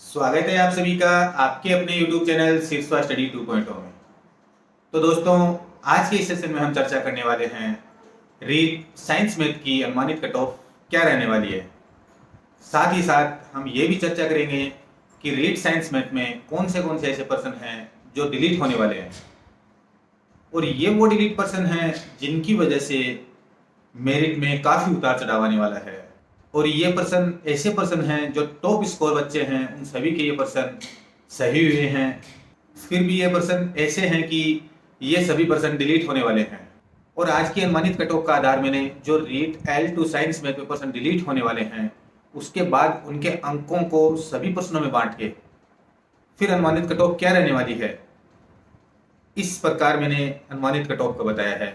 स्वागत है आप सभी का आपके अपने YouTube चैनल सिरस्वा स्टडी 2.0 में। तो दोस्तों, आज के इस सेशन में हम चर्चा करने वाले हैं रीट साइंस मैथ की अनुमानित कट ऑफ क्या रहने वाली है। साथ ही साथ हम ये भी चर्चा करेंगे कि रीट साइंस मैथ में कौन से ऐसे पर्सन हैं जो डिलीट होने वाले हैं, और ये वो डिलीट पर्सन हैं जिनकी वजह से मेरिट में काफ़ी उतार चढ़ाव आने वाला है। और ये पर्सन ऐसे पर्सन हैं जो टॉप स्कोर बच्चे हैं, उन सभी के ये पर्सन सही हुए हैं। फिर भी ये पर्सन ऐसे हैं कि ये सभी पर्सन डिलीट होने वाले हैं। और आज की अनुमानित कट ऑफ का आधार मैंने जो रीट L2 साइंस में पर्सन डिलीट होने वाले हैं, उसके बाद उनके अंकों को सभी पर्सनों में बांट के फिर अनुमानित कट ऑफ क्या रहने वाली है, इस प्रकार मैंने अनुमानित कट ऑफ को बताया है।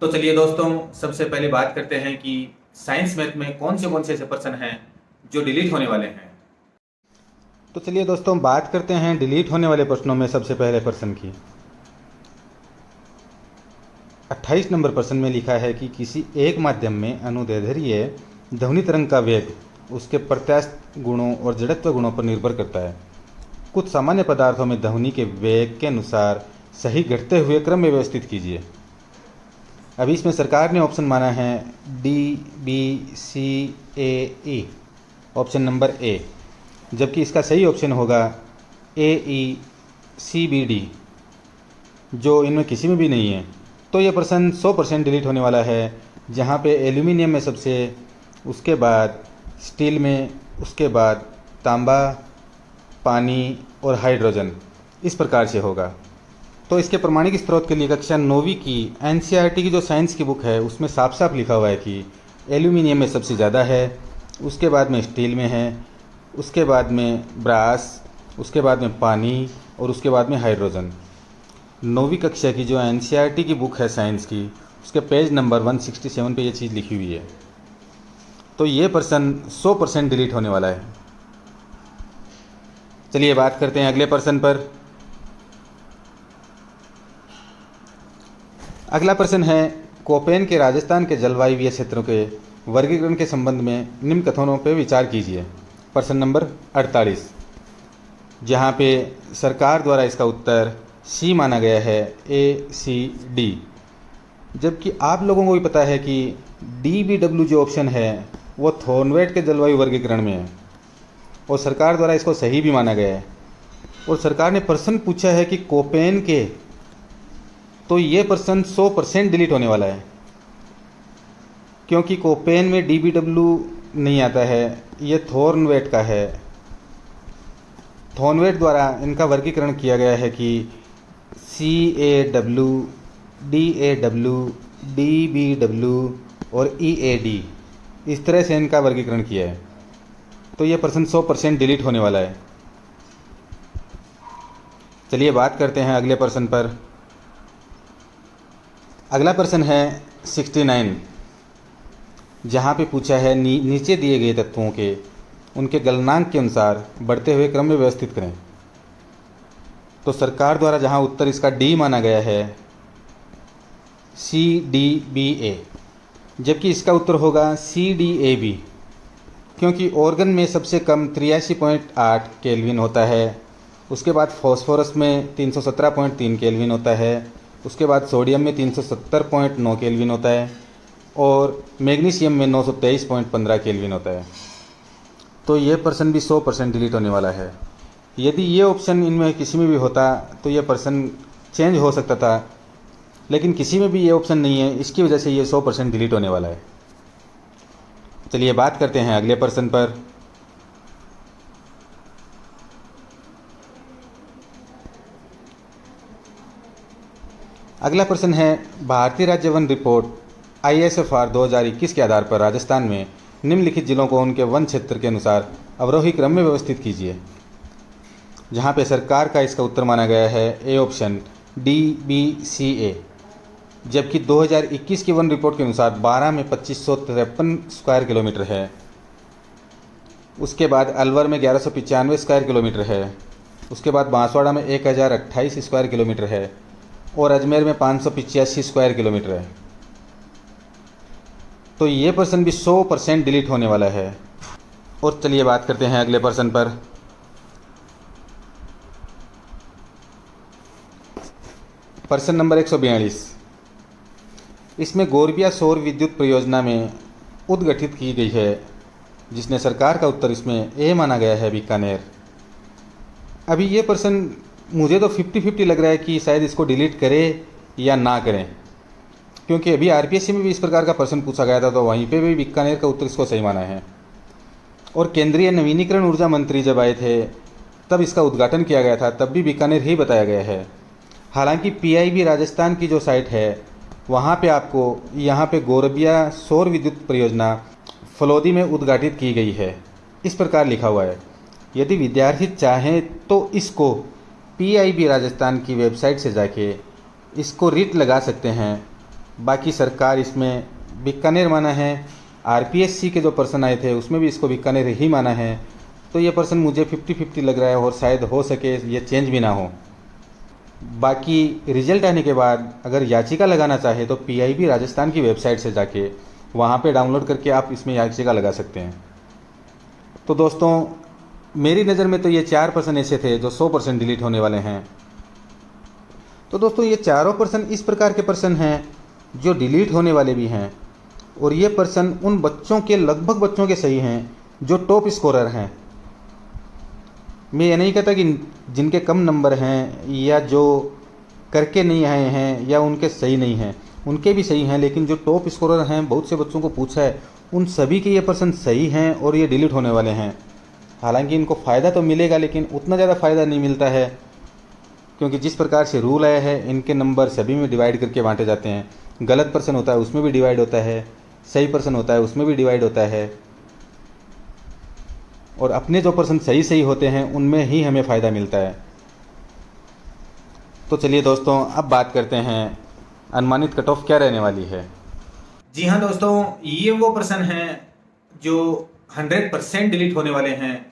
तो चलिए दोस्तों, सबसे पहले बात करते हैं कि साइंस मैथ में कौन से ऐसे पर्सन हैं जो डिलीट होने वाले हैं। तो चलिए दोस्तों, बात करते हैं डिलीट होने वाले प्रश्नों में सबसे पहले पर्सन की। 28 नंबर प्रश्न में लिखा है कि किसी एक माध्यम में अनुदैर्ध्य ध्वनि तरंग का वेग उसके प्रत्यास्थ गुणों और जड़त्व गुणों पर निर्भर करता है। कुछ सामान्य पदार्थों में ध्वनि के वेग के अनुसार सही घटते हुए क्रम में व्यवस्थित कीजिए। अभी इसमें सरकार ने ऑप्शन माना है DBCAE, ऑप्शन नंबर ए, जबकि इसका सही ऑप्शन होगा AECBD, जो इनमें किसी में भी नहीं है। तो ये पर्सन 100% डिलीट होने वाला है, जहाँ पे एल्यूमिनियम में सबसे, उसके बाद स्टील में, उसके बाद तांबा, पानी और हाइड्रोजन, इस प्रकार से होगा। तो इसके प्रमाणिक स्रोत के लिए कक्षा 9वीं की NCERT की जो साइंस की बुक है उसमें साफ साफ लिखा हुआ है कि एल्यूमिनियम में सबसे ज़्यादा है, उसके बाद में स्टील में है, उसके बाद में ब्रास, उसके बाद में पानी और उसके बाद में हाइड्रोजन। 9वीं कक्षा की जो NCERT की बुक है साइंस की, उसके पेज नंबर 167 पे ये चीज़ लिखी हुई है। तो ये पर्सन 100% डिलीट होने वाला है। चलिए बात करते हैं अगले पर्सन पर। अगला प्रश्न है, कोपेन के राजस्थान के जलवायु क्षेत्रों के वर्गीकरण के संबंध में निम्न कथनों पर विचार कीजिए। प्रश्न नंबर 48, जहाँ पे सरकार द्वारा इसका उत्तर सी माना गया है, ACD, जबकि आप लोगों को भी पता है कि DBW जो ऑप्शन है वो थॉर्नवेट के जलवायु वर्गीकरण में है, और सरकार द्वारा इसको सही भी माना गया है। और सरकार ने प्रश्न पूछा है कि कोपेन के, तो ये पर्सन 100% डिलीट होने वाला है, क्योंकि कोपेन में DBW नहीं आता है, ये थॉर्नवेट का है। थॉर्नवेट द्वारा इनका वर्गीकरण किया गया है कि CAW, DAW, DBW और EAD, इस तरह से इनका वर्गीकरण किया है। तो ये पर्सन 100% डिलीट होने वाला है। चलिए बात करते हैं अगले पर्सन पर। अगला प्रश्न है 69, जहाँ पे पूछा है नीचे दिए गए तत्वों के उनके गलनांक के अनुसार बढ़ते हुए क्रम में व्यवस्थित करें। तो सरकार द्वारा जहाँ उत्तर इसका डी माना गया है, CDBA, जबकि इसका उत्तर होगा CDAB, क्योंकि ऑर्गन में सबसे कम 83.8 केल्विन होता है, उसके बाद फॉस्फोरस में 317.3 केल्विन होता है, उसके बाद सोडियम में 370.9 केल्विन होता है, और मैग्नीशियम में 923.15 केल्विन होता है। तो ये पर्सन भी 100% डिलीट होने वाला है। यदि ये ऑप्शन इनमें किसी में भी होता तो ये पर्सन चेंज हो सकता था, लेकिन किसी में भी ये ऑप्शन नहीं है, इसकी वजह से ये 100% डिलीट होने वाला है। चलिए बात करते हैं अगले पर्सन पर। अगला प्रश्न है, भारतीय राज्य वन रिपोर्ट ISFR 2021 के आधार पर राजस्थान में निम्नलिखित जिलों को उनके वन क्षेत्र के अनुसार अवरोही क्रम में व्यवस्थित कीजिए। जहां पे सरकार का इसका उत्तर माना गया है ए ऑप्शन DBCA, जबकि 2021 की वन रिपोर्ट के अनुसार 12 में 2553 स्क्वायर किलोमीटर है, उसके बाद अलवर में 1195 स्क्वायर किलोमीटर है, उसके बाद बांसवाड़ा में 1028 स्क्वायर किलोमीटर है, और अजमेर में 585 स्क्वायर किलोमीटर है। तो ये पर्सन भी 100% डिलीट होने वाला है। और चलिए बात करते हैं अगले पर्सन पर। प्रश्न नंबर 142, इसमें गोरबिया सौर विद्युत परियोजना में उद्गठित की गई है, जिसने सरकार का उत्तर इसमें ए माना गया है बीकानेर। अभी ये प्रश्न मुझे तो 50-50 लग रहा है कि शायद इसको डिलीट करें या ना करें, क्योंकि अभी आरपीएससी में भी इस प्रकार का प्रश्न पूछा गया था, तो वहीं पे भी बीकानेर का उत्तर इसको सही माना है। और केंद्रीय नवीनीकरण ऊर्जा मंत्री जब आए थे तब इसका उद्घाटन किया गया था, तब भी बीकानेर ही बताया गया है। हालांकि पीआईबी राजस्थान की जो साइट है वहाँ पे आपको यहाँ पे गोरबिया सौर विद्युत परियोजना फलौदी में उद्घाटित की गई है, इस प्रकार लिखा हुआ है। यदि विद्यार्थी चाहें तो इसको पीआईबी राजस्थान की वेबसाइट से जाके इसको रीट लगा सकते हैं। बाकी सरकार इसमें बीकानेर माना है। आरपीएससी के जो प्रश्न आए थे उसमें भी इसको बीकानेर ही माना है। तो ये प्रश्न मुझे 50-50 लग रहा है और शायद हो सके ये चेंज भी ना हो। बाकी रिजल्ट आने के बाद अगर याचिका लगाना चाहे तो पीआईबी राजस्थान की वेबसाइट से जाके वहाँ पे डाउनलोड करके आप इसमें याचिका लगा सकते हैं। तो दोस्तों मेरी नज़र में तो ये 4 प्रश्न ऐसे थे जो 100% डिलीट होने वाले हैं। तो दोस्तों ये चारों प्रश्न इस प्रकार के प्रश्न हैं जो डिलीट होने वाले भी हैं, और ये प्रश्न उन बच्चों के लगभग बच्चों के सही हैं जो टॉप स्कोरर हैं। मैं ये नहीं कहता कि जिनके कम नंबर हैं या जो करके नहीं आए हैं या उनके सही नहीं हैं, उनके भी सही हैं, लेकिन जो टॉप स्कोरर हैं, बहुत से बच्चों को पूछा है, उन सभी के ये प्रश्न सही हैं और ये डिलीट होने वाले हैं। हालांकि इनको फ़ायदा तो मिलेगा, लेकिन उतना ज़्यादा फ़ायदा नहीं मिलता है, क्योंकि जिस प्रकार से रूल आया है इनके नंबर सभी में डिवाइड करके बांटे जाते हैं। गलत प्रश्न होता है उसमें भी डिवाइड होता है, सही प्रश्न होता है उसमें भी डिवाइड होता है, और अपने जो प्रश्न सही सही होते हैं उनमें ही हमें फ़ायदा मिलता है। तो चलिए दोस्तों अब बात करते हैं अनुमानित कट ऑफ क्या रहने वाली है। जी हाँ दोस्तों, ये वो प्रश्न हैं जो 100% डिलीट होने वाले हैं,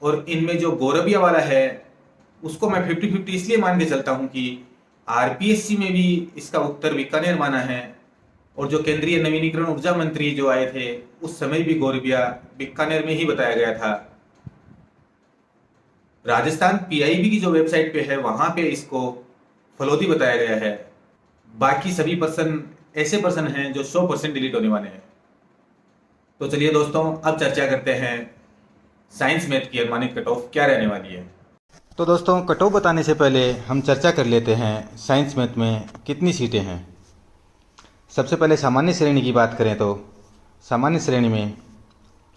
और इनमें जो गोरबिया वाला है उसको मैं 50-50 इसलिए मान के चलता हूँ कि आरपीएससी में भी इसका उत्तर बीकानेर माना है, और जो केंद्रीय नवीनीकरण ऊर्जा मंत्री जो आए थे उस समय भी गोरबिया बीकानेर में ही बताया गया था। राजस्थान पीआईबी की जो वेबसाइट पे है वहां पे इसको फलौदी बताया गया है। बाकी सभी प्रश्न ऐसे प्रश्न हैं जो 100% डिलीट होने वाले हैं। तो चलिए दोस्तों अब चर्चा करते हैं साइंस मैथ की अनुमानित कट ऑफ क्या रहने वाली है। तो दोस्तों कट ऑफ बताने से पहले हम चर्चा कर लेते हैं साइंस मैथ में कितनी सीटें हैं। सबसे पहले सामान्य श्रेणी की बात करें तो सामान्य श्रेणी में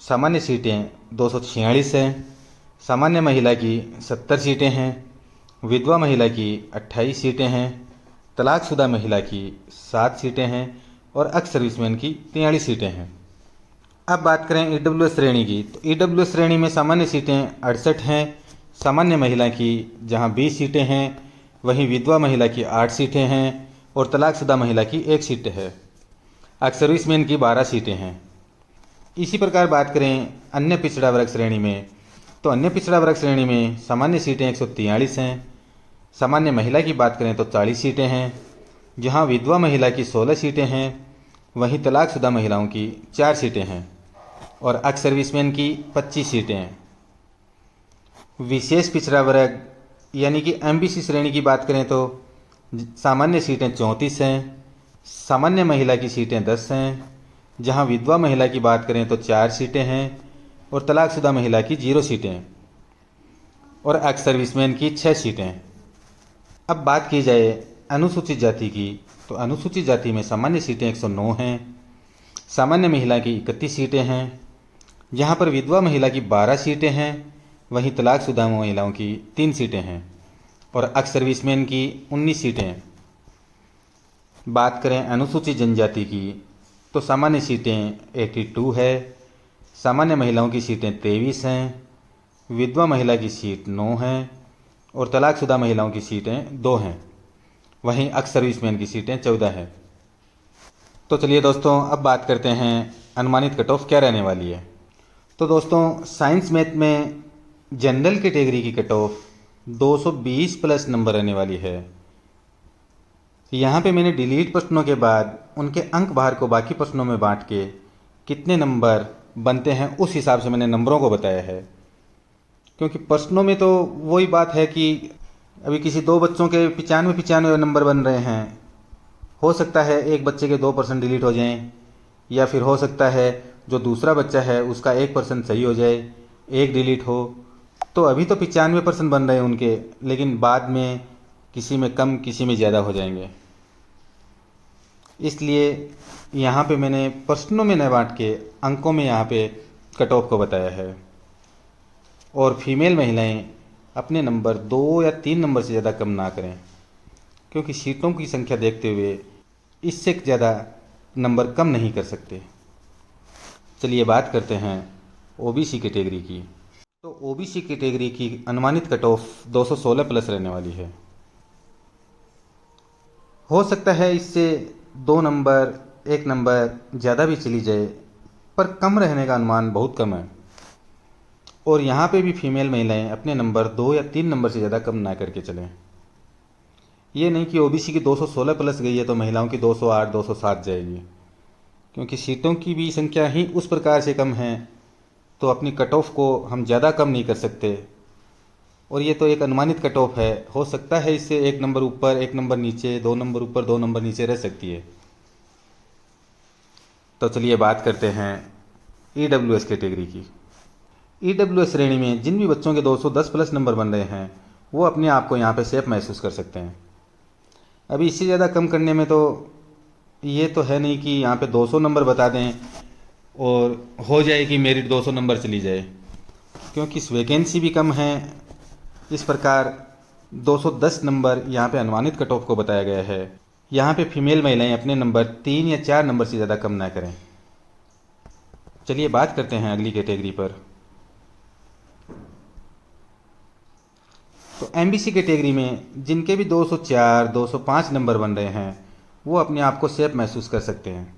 सामान्य सीटें 246 हैं, सामान्य महिला की 70 सीटें हैं, विधवा महिला की 28 सीटें हैं, तलाकशुदा महिला की 7 सीटें हैं और एक्स सर्विसमैन की 43 सीटें हैं। अब बात करें ईडब्ल्यूएस श्रेणी की, तो ईडब्ल्यूएस श्रेणी में सामान्य सीटें 68 हैं, सामान्य महिला की जहां 20 सीटें हैं, वहीं विधवा महिला की 8 सीटें हैं और तलाकशुदा महिला की 1 सीट है। एक्स सर्विसमैन की 12 सीटें हैं। इसी प्रकार बात करें अन्य पिछड़ा वर्ग श्रेणी में, तो अन्य पिछड़ा वर्ग श्रेणी में सामान्य सीटें 143 हैं, सामान्य महिला की बात करें तो 40 सीटें हैं, जहां विधवा महिला की 16 सीटें हैं, वहीं तलाकशुदा महिलाओं की 4 सीटें हैं और एक्स सर्विसमैन की 25 सीटें हैं। विशेष पिछड़ा वर्ग यानी कि एमबीसी श्रेणी की बात करें तो सामान्य सीटें 34 हैं, सामान्य महिला की सीटें 10 हैं, जहां विधवा महिला की बात करें तो 4 सीटें हैं और तलाकशुदा महिला की 0 सीटें और एक्स सर्विसमैन की 6 सीटें। अब बात की जाए अनुसूचित जाति की, तो अनुसूचित जाति में सामान्य सीटें 109 हैं, सामान्य महिला की 31 सीटें हैं, जहां पर विधवा महिला की 12 सीटें हैं, वहीं तलाकशुदा महिलाओं की 3 सीटें हैं और एक्स सर्विसमैन की 19 सीटें। बात करें अनुसूचित जनजाति की, तो सामान्य सीटें 82 है, सामान्य महिलाओं की सीटें 23 हैं, विधवा महिला की सीट 9 है और तलाकशुदा महिलाओं की सीटें 2 हैं, वहीं एक्स सर्विसमैन की सीटें 14 हैं। तो चलिए दोस्तों अब बात करते हैं अनुमानित कट ऑफ क्या रहने वाली है। तो दोस्तों साइंस मैथ में जनरल कैटेगरी की कट ऑफ 220 प्लस नंबर रहने वाली है। यहाँ पे मैंने डिलीट प्रश्नों के बाद उनके अंक भार को बाकी प्रश्नों में बांट के कितने नंबर बनते हैं उस हिसाब से मैंने नंबरों को बताया है, क्योंकि प्रश्नों में तो वही बात है कि अभी किसी दो बच्चों के 95 नंबर बन रहे हैं, हो सकता है एक बच्चे के 2% डिलीट हो जाएं, या फिर हो सकता है जो दूसरा बच्चा है उसका 1% सही हो जाए, एक डिलीट हो। तो अभी तो 95% बन रहे हैं उनके, लेकिन बाद में किसी में कम किसी में ज़्यादा हो जाएंगे। इसलिए यहाँ पे मैंने प्रश्नों में न बांट के अंकों में यहाँ पे कट ऑफ को बताया है। और फीमेल महिलाएं अपने नंबर 2 या 3 नंबर से ज़्यादा कम ना करें, क्योंकि सीटों की संख्या देखते हुए इससे ज़्यादा नंबर कम नहीं कर सकते। चलिए बात करते हैं ओबीसी कैटेगरी की। तो ओबीसी कैटेगरी की अनुमानित कट ऑफ 216 प्लस रहने वाली है। हो सकता है इससे 2 नंबर 1 नंबर ज़्यादा भी चली जाए, पर कम रहने का अनुमान बहुत कम है। और यहाँ पे भी फीमेल महिलाएं अपने नंबर 2 या 3 नंबर से ज़्यादा कम ना करके चलें। ये नहीं कि ओबीसी की 216 प्लस गई है तो महिलाओं की 208 207 जाएगी, क्योंकि सीटों की भी संख्या ही उस प्रकार से कम है, तो अपनी कट ऑफ को हम ज़्यादा कम नहीं कर सकते। और ये तो एक अनुमानित कट ऑफ है, हो सकता है इससे 1 नंबर ऊपर 1 नंबर नीचे, 2 नंबर ऊपर 2 नंबर नीचे रह सकती है। तो चलिए बात करते हैं ईडब्ल्यूएस कैटेगरी की। ईडब्ल्यूएस श्रेणी में जिन भी बच्चों के 210 प्लस नंबर बन रहे हैं वो अपने आप को यहाँ पे सेफ महसूस कर सकते हैं। अभी इससे ज़्यादा कम करने में तो ये तो है नहीं कि यहाँ पे 200 नंबर बता दें और हो जाए कि मेरिट 200 नंबर चली जाए, क्योंकि वैकेंसी भी कम है। इस प्रकार 210 नंबर यहाँ पे अनुमानित कट ऑफ को बताया गया है। यहाँ पे फीमेल महिलाएं अपने नंबर 3 या 4 नंबर से ज़्यादा कम ना करें। चलिए बात करते हैं अगली कैटेगरी पर। तो एमबीसी कैटेगरी में जिनके भी 204 205 नंबर बन रहे हैं वो अपने आप को सेफ महसूस कर सकते हैं।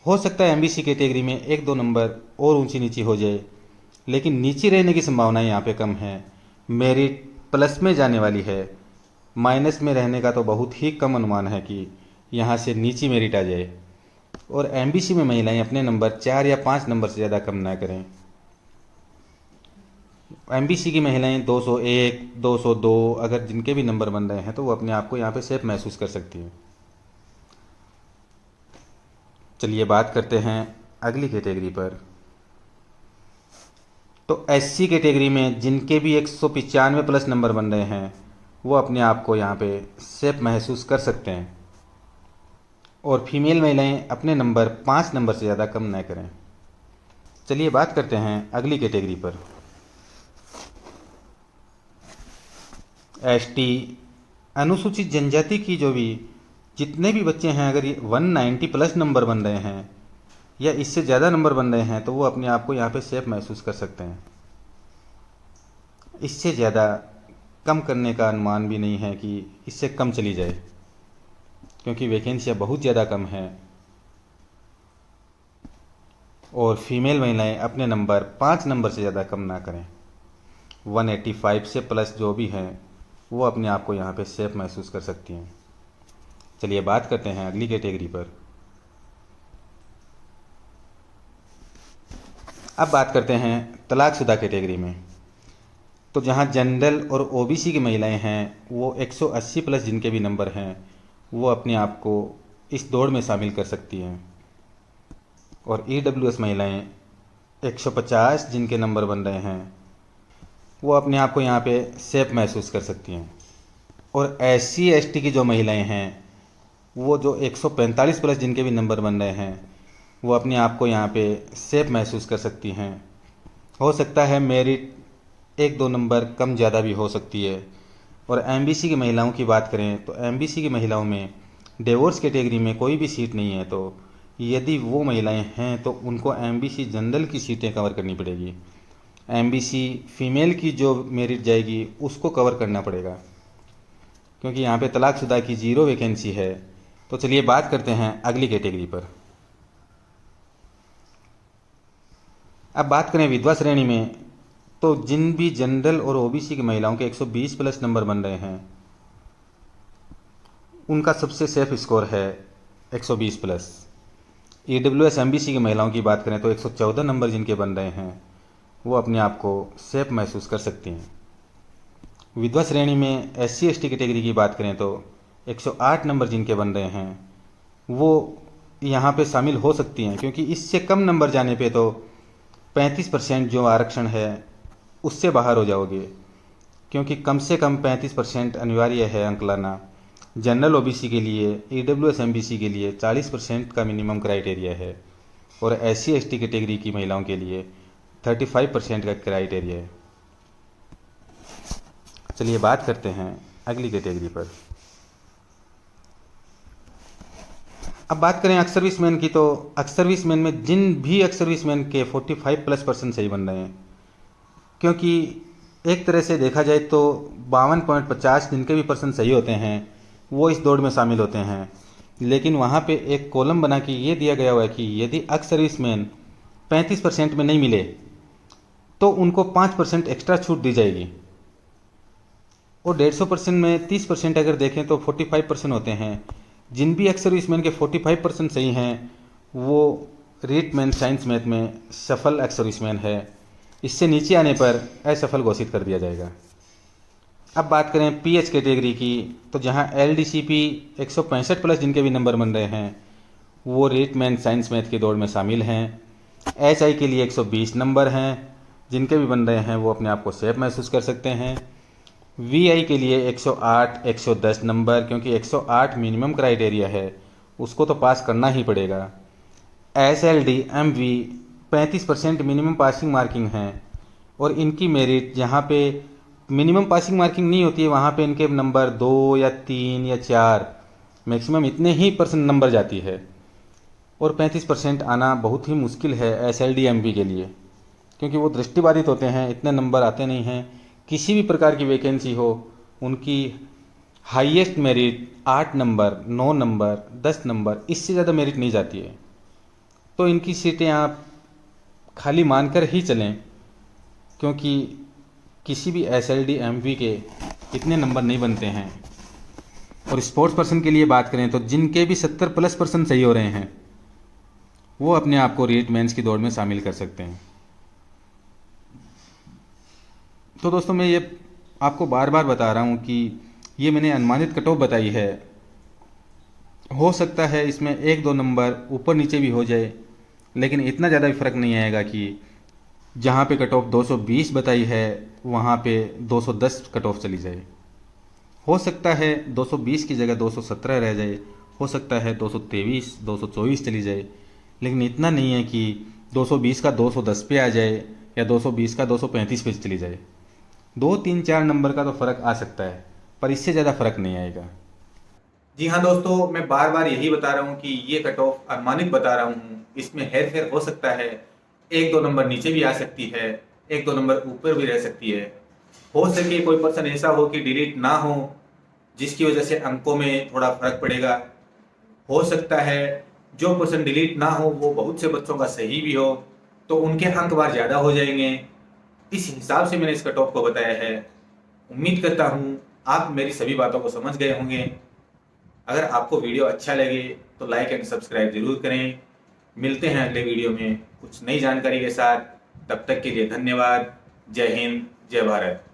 हो सकता है एमबीसी कैटेगरी में 1-2 नंबर और ऊंची नीची हो जाए, लेकिन नीचे रहने की संभावनाएं यहाँ पे कम है। मेरिट प्लस में जाने वाली है, माइनस में रहने का तो बहुत ही कम अनुमान है कि यहाँ से नीची मेरिट आ जाए। और एमबीसी में महिलाएं अपने नंबर 4 या 5 नंबर से ज़्यादा कम ना करें। एमबीसी की महिलाएं 201 202 अगर जिनके भी नंबर बन रहे हैं तो वो अपने आप को यहाँ पे सेफ महसूस कर सकती हैं। चलिए बात करते हैं अगली कैटेगरी पर। तो एससी कैटेगरी में जिनके भी 195 प्लस नंबर बन रहे हैं वो अपने आप को यहाँ पे सेफ महसूस कर सकते हैं। और फीमेल महिलाएं अपने नंबर 5 नंबर से ज़्यादा कम न करें। चलिए बात करते हैं अगली कैटेगरी पर। एसटी अनुसूचित जनजाति की जो भी जितने भी बच्चे हैं, अगर 190 प्लस नंबर बन रहे हैं या इससे ज़्यादा नंबर बन रहे हैं तो वो अपने आप को यहाँ पे सेफ महसूस कर सकते हैं। इससे ज़्यादा कम करने का अनुमान भी नहीं है कि इससे कम चली जाए, क्योंकि वैकेंसियाँ बहुत ज़्यादा कम हैं। और फीमेल महिलाएं अपने नंबर 5 नंबर से ज़्यादा कम ना करें। 185 से प्लस जो भी हैं वो अपने आप को यहाँ पे सेफ महसूस कर सकती हैं। चलिए बात करते हैं अगली कैटेगरी पर। अब बात करते हैं तलाकशुदा कैटेगरी में। तो जहाँ जनरल और ओबीसी की महिलाएं हैं वो 180 प्लस जिनके भी नंबर हैं वो अपने आप को इस दौड़ में शामिल कर सकती हैं। और ईडब्ल्यूएस महिलाएं 150 जिनके नंबर बन रहे हैं वो अपने आप को यहाँ पे सेफ महसूस कर सकती हैं। और एससी एसटी की जो महिलाएं हैं वो जो 145 प्लस जिनके भी नंबर बन रहे हैं वो अपने आप को यहाँ पे सेफ महसूस कर सकती हैं। हो सकता है मेरिट 1-2 नंबर कम ज़्यादा भी हो सकती है। और एमबीसी की महिलाओं की बात करें तो एमबीसी की महिलाओं में डिवोर्स कैटेगरी में कोई भी सीट नहीं है, तो यदि वो महिलाएं हैं तो उनको एमबीसी जनरल की सीटें कवर करनी पड़ेगी। एमबीसी फीमेल की जो मेरिट जाएगी उसको कवर करना पड़ेगा, क्योंकि यहाँ पे तलाकशुदा की 0 वैकेंसी है। तो चलिए बात करते हैं अगली कैटेगरी पर। अब बात करें विधवा श्रेणी में, तो जिन भी जनरल और ओबीसी की महिलाओं के 120 प्लस नंबर बन रहे हैं उनका सबसे सेफ स्कोर है 120 प्लस। ईडब्ल्यूएस एमबीसी की महिलाओं की बात करें तो 114 नंबर जिनके बन रहे हैं वो अपने आप को सेफ महसूस कर सकती हैं। विधवा श्रेणी में SC/ST कैटेगरी की बात करें तो 108 नंबर जिनके बन रहे हैं वो यहाँ पे शामिल हो सकती हैं, क्योंकि इससे कम नंबर जाने पे तो 35% जो आरक्षण है उससे बाहर हो जाओगे, क्योंकि कम से कम 35% अनिवार्य है अंक लाना। जनरल OBC के लिए, EWS MBC के लिए 40% का मिनिमम क्राइटेरिया है और SC/ST कैटेगरी की महिलाओं के लिए 35% का क्राइटेरिया है। चलिए बात करते हैं अगली कैटेगरी पर। अब बात करें एक्स सर्विसमैन की, तो एक्स सर्विसमैन में जिन भी एक्स सर्विसमैन के 45+% सही बन रहे हैं, क्योंकि एक तरह से देखा जाए तो 52.50 जिनके भी परसेंट सही होते हैं वो इस दौड़ में शामिल होते हैं। लेकिन वहाँ पे एक कॉलम बना के ये दिया गया हुआ है कि यदि एक्स सर्विसमैन 35% में नहीं मिले तो उनको 5% एक्स्ट्रा छूट दी जाएगी, और 150% में 30% अगर देखें तो 45% होते हैं। जिन भी एक्स सर्विसमैन के 45% सही हैं वो रीट मेन साइंस मैथ में सफल एक्स सर्विसमैन है। इससे नीचे आने पर असफल घोषित कर दिया जाएगा। अब बात करें PH कैटेगरी की, तो जहां LDCP 165+ जिनके भी नंबर बन रहे हैं वो रीट मेन साइंस मैथ की दौड़ में शामिल हैं। HI के लिए 120 नंबर हैं, जिनके भी बन रहे हैं वो अपने आप को सेफ महसूस कर सकते हैं। VI के लिए 108, 110 नंबर, क्योंकि 108 मिनिमम क्राइटेरिया है, उसको तो पास करना ही पड़ेगा। SLD MV 35% minimum passing marking है, और इनकी मेरिट जहाँ पे मिनिमम पासिंग मार्किंग नहीं होती है वहाँ पे इनके नंबर 2 या 3 या 4 मैक्सिमम इतने ही परसेंट नंबर जाती है, और 35% आना बहुत ही मुश्किल है SLD MV के लिए, क्योंकि वो दृष्टिबाधित होते हैं, इतने नंबर आते नहीं हैं। किसी भी प्रकार की वैकेंसी हो उनकी highest merit 8 number, 9 number, 10 number, इससे ज़्यादा मेरिट नहीं जाती है। तो इनकी सीटें आप खाली मानकर ही चलें, क्योंकि किसी भी SLD MV के इतने नंबर नहीं बनते हैं। और स्पोर्ट्स पर्सन के लिए बात करें तो जिनके भी 70+% सही हो रहे हैं वो अपने आप को रीट मेंस की दौड़ में शामिल कर सकते हैं। तो दोस्तों मैं ये आपको बार बार बता रहा हूँ कि ये मैंने अनुमानित कट ऑफ बताई है, हो सकता है इसमें 1-2 नंबर ऊपर नीचे भी हो जाए, लेकिन इतना ज़्यादा भी फ़र्क नहीं आएगा कि जहाँ पे कट ऑफ 220 बताई है वहाँ पे 210 कट ऑफ चली जाए। हो सकता है 220 की जगह 217 रह जाए, हो सकता है 223, 224 चली जाए, लेकिन इतना नहीं है कि 220 का 210 पे आ जाए या 220 का 235 पे चली जाए। 2, 3, 4 नंबर का तो फ़र्क आ सकता है, पर इससे ज़्यादा फ़र्क नहीं आएगा। जी हाँ दोस्तों, मैं बार बार यही बता रहा हूँ कि ये कट ऑफ अनुमानित बता रहा हूँ, इसमें हेर फेर हो सकता है, 1-2 नंबर नीचे भी आ सकती है, 1-2 नंबर ऊपर भी रह सकती है। हो सके कोई पर्सन ऐसा हो कि डिलीट ना हो, जिसकी वजह से अंकों में थोड़ा फर्क पड़ेगा। हो सकता है जो पर्सन डिलीट ना हो वो बहुत से बच्चों का सही भी हो, तो उनके अंक बार ज़्यादा हो जाएंगे। इस हिसाब से मैंने इस कट ऑफ को बताया है। उम्मीद करता हूँ आप मेरी सभी बातों को समझ गए होंगे। अगर आपको वीडियो अच्छा लगे तो लाइक एंड सब्सक्राइब जरूर करें। मिलते हैं अगले वीडियो में कुछ नई जानकारी के साथ। तब तक के लिए धन्यवाद। जय हिंद, जय भारत।